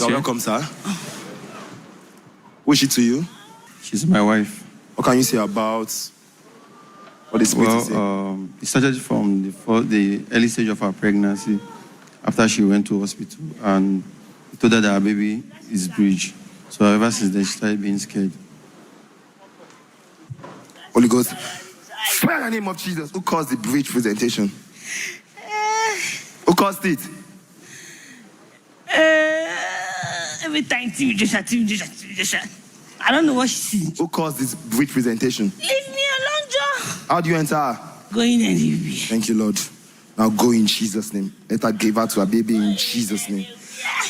Sir, welcome, sir. Who is she to you? She's my wife. What can you say about what the Spirit is saying? It started from the early stage of her pregnancy, after she went to hospital, and we told her that her baby is breech. So ever since then, she started being scared. Holy Ghost, fire in the name of Jesus. Who caused the breech presentation? Who caused it? Every time, I don't know what she sees. Who caused this breech presentation? Leave me alone, Joe. How do you enter her? Go in and leave me. Thank you, Lord. Now go in Jesus' name. Let her give her to her baby in Jesus' name.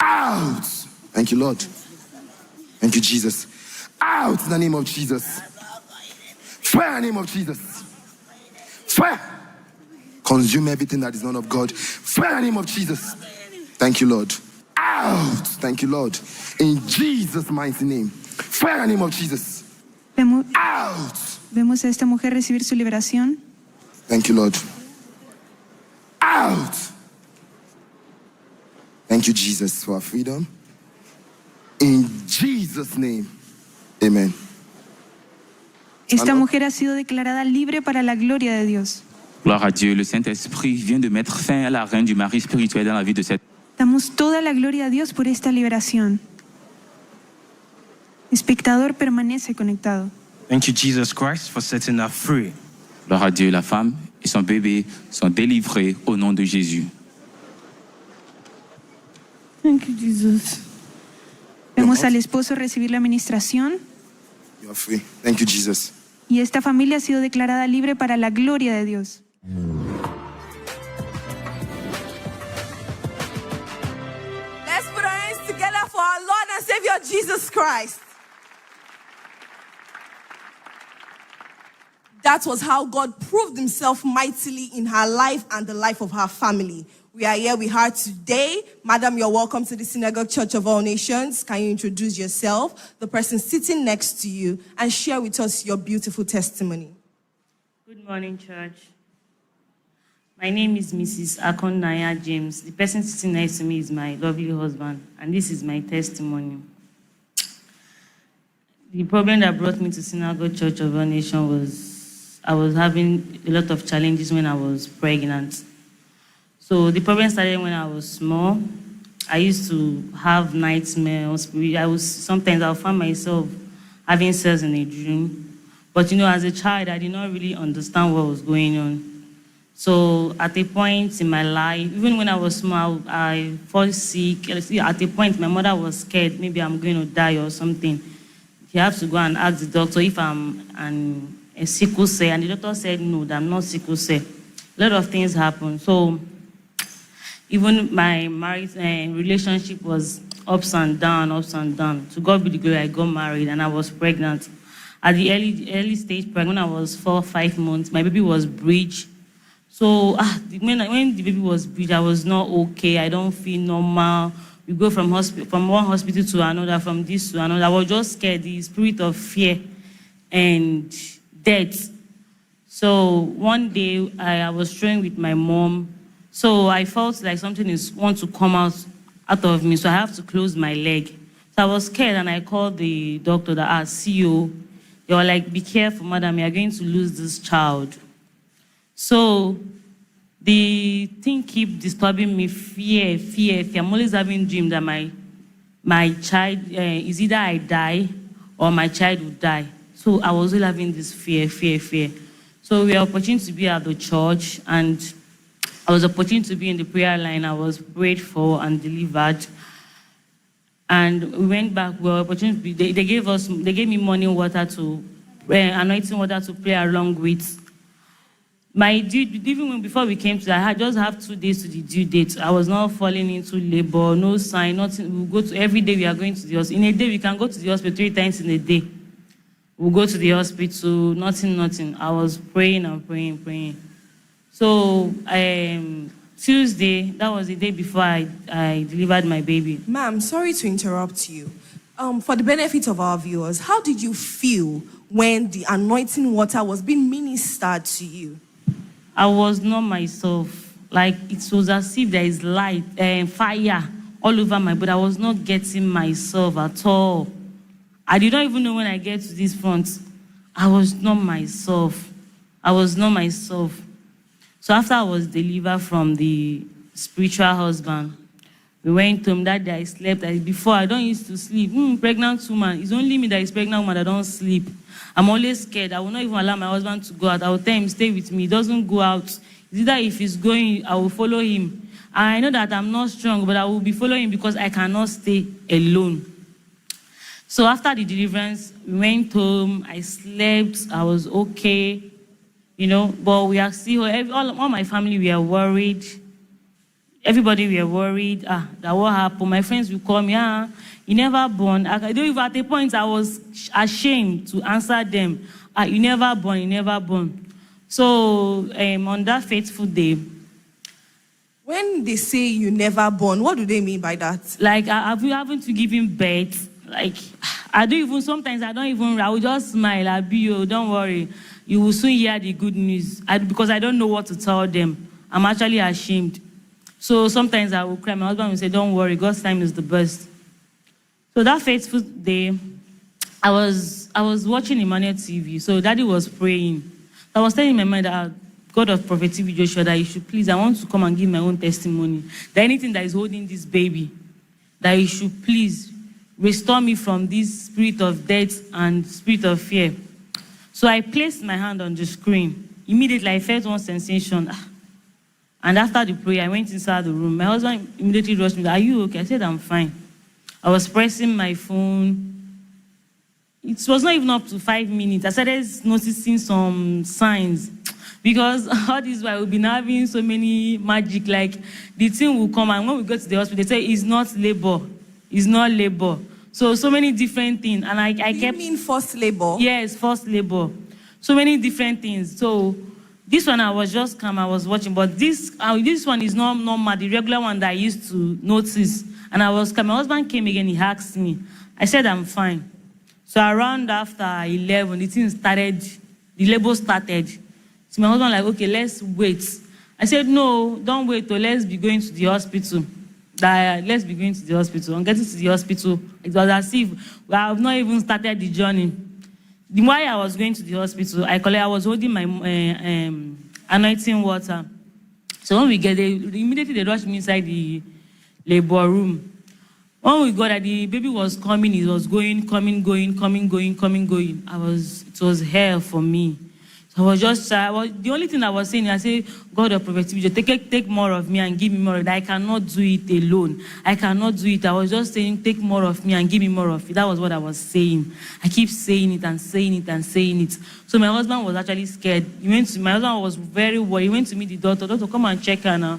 Out! Thank you, Lord. Thank you, Jesus. Out in the name of Jesus. Fire in the name of Jesus. Fire! Consume everything that is not of God. Fire in the name of Jesus. Thank you, Lord. Out! Thank you, Lord. In Jesus' mighty name. Fire in the name of Jesus. Out! Vemos a esta mujer recibir su liberación. Thank you, Lord. Out! Thank you, Jesus, for our freedom. In Jesus' name. Amen. Esta mujer ha sido declarada libre para la gloria de Dios. Gloire à Dieu, le Saint-Esprit vient de mettre fin à la reine du mari spirituel dans la vie de cette. Damos toda la gloria a Dios por esta liberación. Espectador, permanece conectado. Thank you, Jesus Christ, for setting her free. Gloire à Dieu, la femme et son bébé sont délivrés au nom de Jésus. Thank you, Jesus. Vemos al esposo recibir la administración. You are free. Thank you, Jesus. Y esta familia ha sido declarada libre para la gloria de Dios. Let's put our hands together for our Lord and Savior Jesus Christ. That was how God proved himself mightily in her life and the life of her family. We are here with her today. Madam, you're welcome to the Synagogue Church of All Nations. Can you introduce yourself, the person sitting next to you, and share with us your beautiful testimony? Good morning, church. My name is Mrs. Akonaya James. The person sitting next to me is my lovely husband, and this is my testimony. The problem that brought me to Synagogue Church of All Nations was I was having a lot of challenges when I was pregnant. So the problem started when I was small. I used to have nightmares. Sometimes I'll find myself having sex in a dream. But as a child, I did not really understand what was going on. So at a point in my life, even when I was small, I fall sick. At a point, my mother was scared, maybe I'm going to die or something. She had to go and ask the doctor if I'm a sickle cell, and the doctor said no, that I'm not sickle cell. A lot of things happened. So even my marriage relationship was ups and down. To God be the glory, I got married and I was pregnant. At the early stage pregnant, when I was 4 or 5 months, my baby was breech. So when the baby was breech, I was not okay. I don't feel normal. We go from one hospital to another, from this to another. I was just scared, the spirit of fear and death. So one day I was praying with my mom. So I felt like something wants to come out of me. So I have to close my leg. So I was scared and I called the doctor that asked CEO. They were like, be careful, madam, you are going to lose this child. So the thing keep disturbing me, fear. I'm always having dreams that my child, is either I die or my child will die. So I was really having this fear. So we were opportunity to be at the church, and I was opportunity to be in the prayer line. I was prayed for and delivered. And we went back. We were opportunity. They gave me morning water anointing water to pray along with. Even before we came to that, I just have 2 days to the due date. I was not falling into labor, no sign, nothing. Every day we are going to the hospital. In a day, we can go to the hospital 3 times in a day. We'll go to the hospital, nothing. I was praying and praying. So Tuesday, that was the day before I delivered my baby. Ma'am, sorry to interrupt you. For the benefit of our viewers, how did you feel when the anointing water was being ministered to you? I was not myself. Like it was as if there is light and fire all over my body. I was not getting myself at all. I did not even know when I get to this front. I was not myself. I was not myself. So after I was delivered from the spiritual husband, we went home. That day I slept. Before, I don't used to sleep. Pregnant woman. It's only me that is pregnant woman that don't sleep. I'm always scared. I will not even allow my husband to go out. I will tell him, stay with me. He doesn't go out. It's either if he's going, I will follow him. I know that I'm not strong, but I will be following him because I cannot stay alone. So after the deliverance, we went home. I slept. I was okay. But we are still, all my family, we are worried. Everybody were worried, that what happened. My friends will call me, you never born. I don't even, at a point, I was ashamed to answer them. You never born, you never born. So on that fateful day. When they say you never born, what do they mean by that? Like, I've having to give him birth. Like, sometimes I will just smile, don't worry. You will soon hear the good news. Because I don't know what to tell them. I'm actually ashamed. So sometimes I will cry. My husband will say, don't worry, God's time is the best. So that fateful day, I was watching Emmanuel TV. So Daddy was praying. I was telling my mind that God of Prophet TV Joshua, that you should please, I want to come and give my own testimony. That anything that is holding this baby, that you should please restore me from this spirit of death and spirit of fear. So I placed my hand on the screen. Immediately I felt one sensation. And after the prayer, I went inside the room. My husband immediately rushed me. Are you okay? I said, I'm fine. I was pressing my phone. It was not even up to 5 minutes. I started noticing some signs. Because all this while we've been having so many magic, like the thing will come, and when we go to the hospital, they say it's not labor. It's not labor. So many different things. And I kept... You mean first labor? Yes, first labor. So many different things. So this one I was just calm, I was watching, but this one is not normal, the regular one that I used to notice. And I was calm. My husband came again, he asked me. I said, I'm fine. So around after 11, the labor started. So my husband like, okay, let's wait. I said, no, don't wait, let's be going to the hospital. Let's be going to the hospital. On getting to the hospital, it was as if we have not even started the journey. While I was going to the hospital, I was holding my anointing water. So when we get there, immediately they rushed me inside the labor room. When we got there, the baby was coming, it was going, coming, going. It was hell for me. So I was just the only thing I was saying, I said, God of Prophet TV, take more of me and give me more of it. I cannot do it alone. I cannot do it. I was just saying, take more of me and give me more of it. That was what I was saying. I keep saying it and saying it and saying it. So my husband was actually scared. My husband was very worried. He went to meet the doctor. Doctor, come and check her now.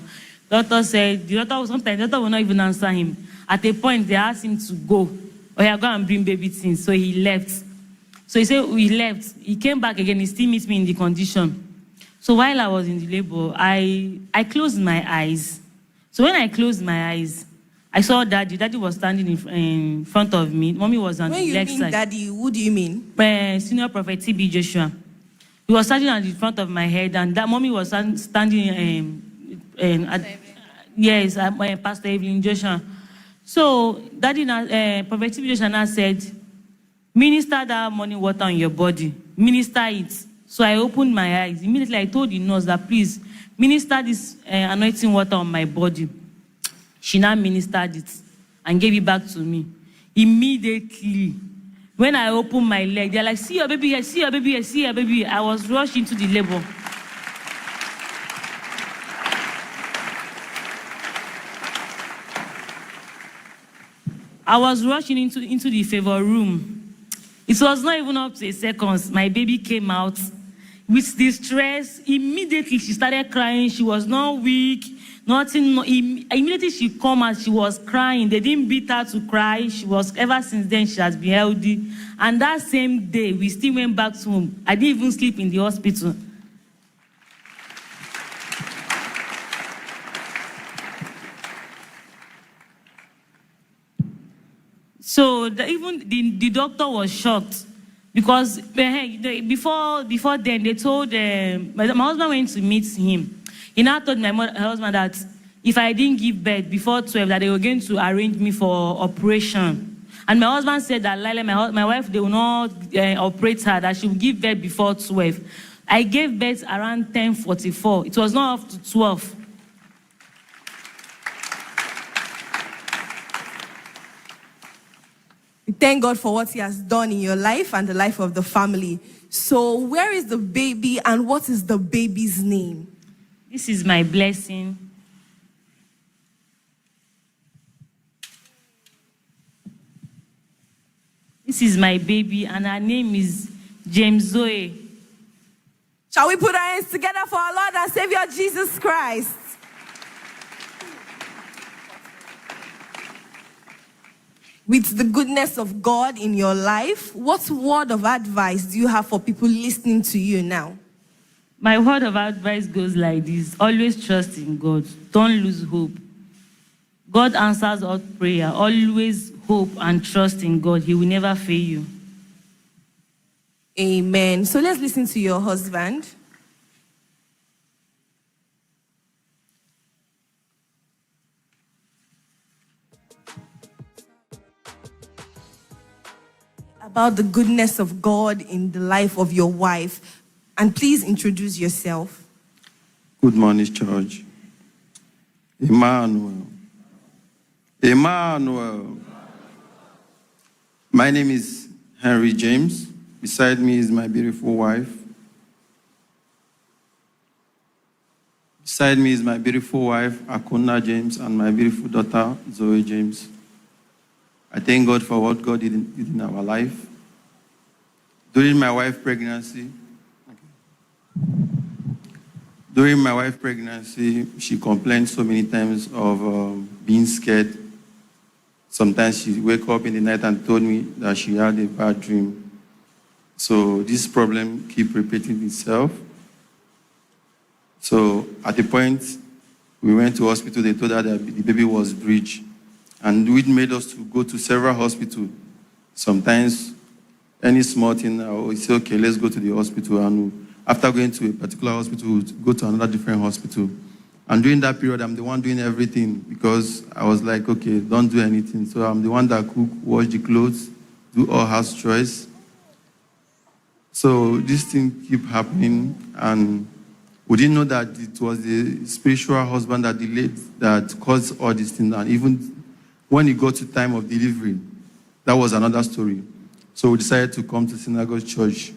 Doctor said, sometimes the doctor will not even answer him. At a point, they asked him to go. Or he'll go and bring baby things. So he left. So he said, we left. He came back again. He still meets me in the condition. So while I was in the labor, I closed my eyes. So when I closed my eyes, I saw Daddy. Daddy was standing in front of me. Mommy was on the left side. When you mean Daddy, who do you mean? Senior Prophet TB Joshua. He was standing on the front of my head, and that Mommy was standing Pastor Evelyn Joshua. So Daddy, Prophet TB Joshua now said, minister that morning water on your body. Minister it. So I opened my eyes. Immediately I told the nurse that, please, minister this anointing water on my body. She now ministered it and gave it back to me. Immediately, when I opened my leg, they're like, see your baby here, see your baby here, see your baby here. I was rushed into the labor. I was rushing into the favor room. It was not even up to a second. My baby came out with distress. Immediately, she started crying. She was not weak, nothing. Immediately, she came out. She was crying. They didn't beat her to cry. Ever since then, she has been healthy. And that same day, we still went back to home. I didn't even sleep in the hospital. So even the doctor was shocked because before then they told my husband went to meet him. He now told my husband that if I didn't give birth before 12, that they were going to arrange me for operation. And my husband said that Lila, my wife, they will not operate her, that she will give birth before 12. I gave birth around 10:44. It was not up to 12. We thank God for what He has done in your life and the life of the family. So, where is the baby and what is the baby's name? This is my blessing. This is my baby, and her name is James Zoe. Shall we put our hands together for our Lord and Savior Jesus Christ? With the goodness of God in your life, what word of advice do you have for people listening to you now? My word of advice goes like this: always trust in God. Don't lose hope. God answers all prayer. Always hope and trust in God. He will never fail you. Amen. So let's listen to your husband. About the goodness of God in the life of your wife. And please introduce yourself. Good morning, church. Emmanuel. Emmanuel. My name is Henry James. Beside me is my beautiful wife. Beside me is my beautiful wife, Akuna James, and my beautiful daughter, Zoe James. I thank God for what God did in our life. During my wife's pregnancy, she complained so many times of being scared. Sometimes she wake up in the night and told me that she had a bad dream. So this problem keep repeating itself. So at the point we went to hospital, they told her that the baby was breech. And it made us to go to several hospitals. Sometimes any small thing, we say, okay, let's go to the hospital. And after going to a particular hospital, we go to another different hospital. And during that period, I'm the one doing everything because I was like, okay, don't do anything. So I'm the one that cook, wash the clothes, do all house chores. So this thing keep happening, and we didn't know that it was the spiritual husband that delayed, that caused all these things. And even when it got to time of delivery, that was another story. So we decided to come to Synagogue Church.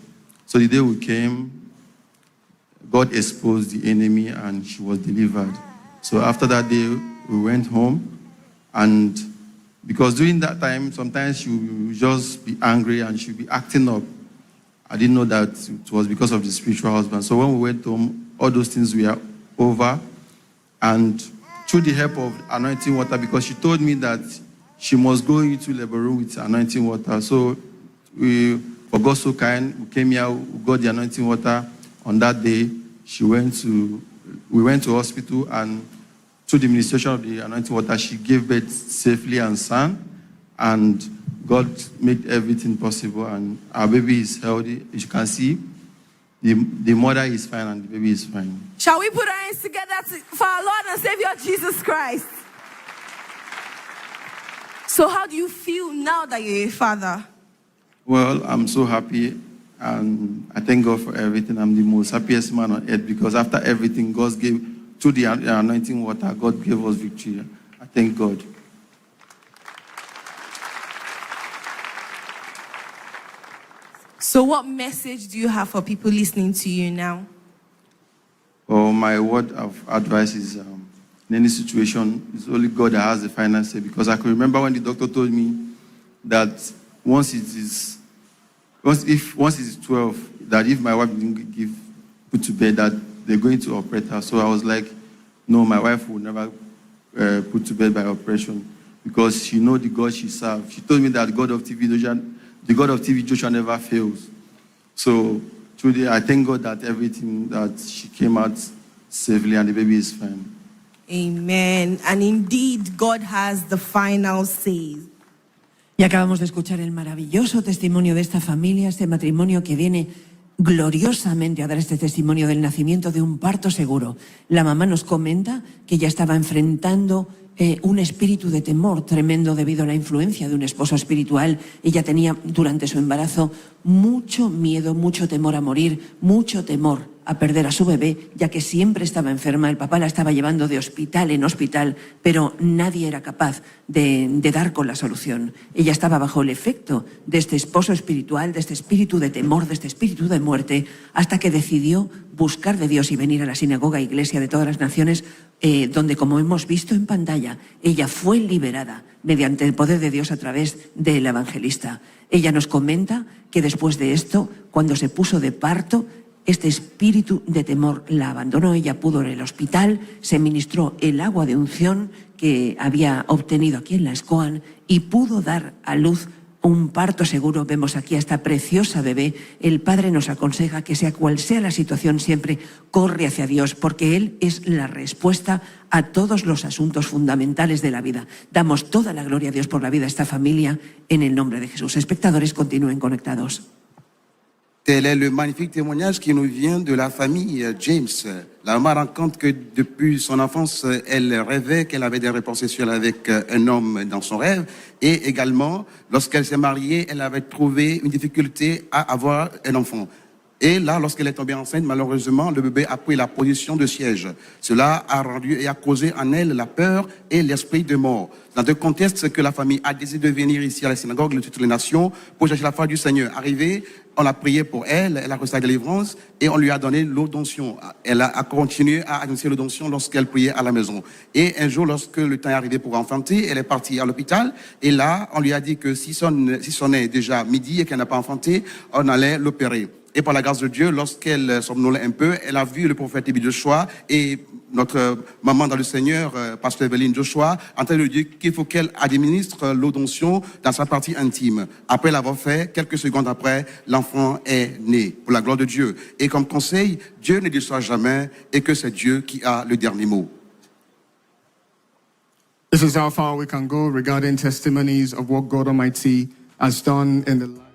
So the day we came, God exposed the enemy and she was delivered. So after that day, we went home. And because during that time, sometimes she would just be angry and she would be acting up. I didn't know that it was because of the spiritual husband. So when we went home, all those things were over. And through the help of anointing water, because she told me that she must go into labor room with anointing water. So for God so kind, we came here, we got the anointing water. On that day, we went to hospital, and through the administration of the anointing water, she gave birth safely and sound, and God made everything possible, and our baby is healthy. As you can see, the mother is fine and the baby is fine. Shall we put our hands together for our Lord and Savior Jesus Christ? So how do you feel now that you're a father? Well, I'm so happy, and I thank God for everything. I'm the most happiest man on earth because after everything God gave, through the anointing water, God gave us victory. I thank God. So what message do you have for people listening to you now? Well, my word of advice is in any situation, it's only God that has the final say, because I can remember when the doctor told me that once it's 12, that if my wife didn't put to bed, that they're going to operate her. So I was like, no, my wife will never put to bed by operation because she knows the God she serves. She told me that the God of TV Joshua never fails. So today I thank God that everything, that she came out safely and the baby is fine. Amen. And indeed, God has the final say. Y acabamos de escuchar el maravilloso testimonio de esta familia, este matrimonio que viene gloriosamente a dar este testimonio del nacimiento de un parto seguro. La mamá nos comenta que ella estaba enfrentando un espíritu de temor tremendo debido a la influencia de un esposo espiritual. Ella tenía durante su embarazo mucho miedo, mucho temor a morir, mucho temor a perder a su bebé, ya que siempre estaba enferma. El papá la estaba llevando de hospital en hospital, pero nadie era capaz de dar con la solución. Ella estaba bajo el efecto de este esposo espiritual, de este espíritu de temor, de este espíritu de muerte, hasta que decidió buscar de Dios y venir a la sinagoga iglesia de todas las naciones, donde, como hemos visto en pantalla, ella fue liberada mediante el poder de Dios a través del evangelista. Ella nos comenta que después de esto, cuando se puso de parto, este espíritu de temor la abandonó. Ella pudo ir al hospital, se ministró el agua de unción que había obtenido aquí en la SCOAN y pudo dar a luz un parto seguro. Vemos aquí a esta preciosa bebé. El Padre nos aconseja que sea cual sea la situación, siempre corre hacia Dios, porque Él es la respuesta a todos los asuntos fundamentales de la vida. Damos toda la gloria a Dios por la vida de esta familia en el nombre de Jesús. Espectadores, continúen conectados. Tel est le magnifique témoignage qui nous vient de la famille James. La maman raconte que depuis son enfance, elle rêvait qu'elle avait des réponses sexuelles avec un homme dans son rêve. Et également, lorsqu'elle s'est mariée, elle avait trouvé une difficulté à avoir un enfant. Et là, lorsqu'elle est tombée enceinte, malheureusement, le bébé a pris la position de siège. Cela a rendu et a causé en elle la peur et l'esprit de mort. Dans ce contexte que la famille a décidé de venir ici à la synagogue de toutes les nations pour chercher la foi du Seigneur. Arrivée, on a prié pour elle, elle a reçu la délivrance et on lui a donné l'eau d'onction. Elle a continué à annoncer l'eau d'onction lorsqu'elle priait à la maison. Et un jour, lorsque le temps est arrivé pour enfanter, elle est partie à l'hôpital et là, on lui a dit que si sonnait déjà midi et qu'elle n'a pas enfanté, on allait l'opérer. Et par la grâce de Dieu, lorsqu'elle somnolait un peu, elle a vu le prophète Élie Joshua et notre maman dans le Seigneur, pasteur Evelyne Joshua, en train de lui dire qu'il faut qu'elle administre l'eau d'onction dans sa partie intime. Après l'avoir fait, quelques secondes après, l'enfant est né, pour la gloire de Dieu. Et comme conseil, Dieu ne déçoit jamais et que c'est Dieu qui a le dernier mot. This is how far we can go regarding testimonies of what God Almighty has done in the life.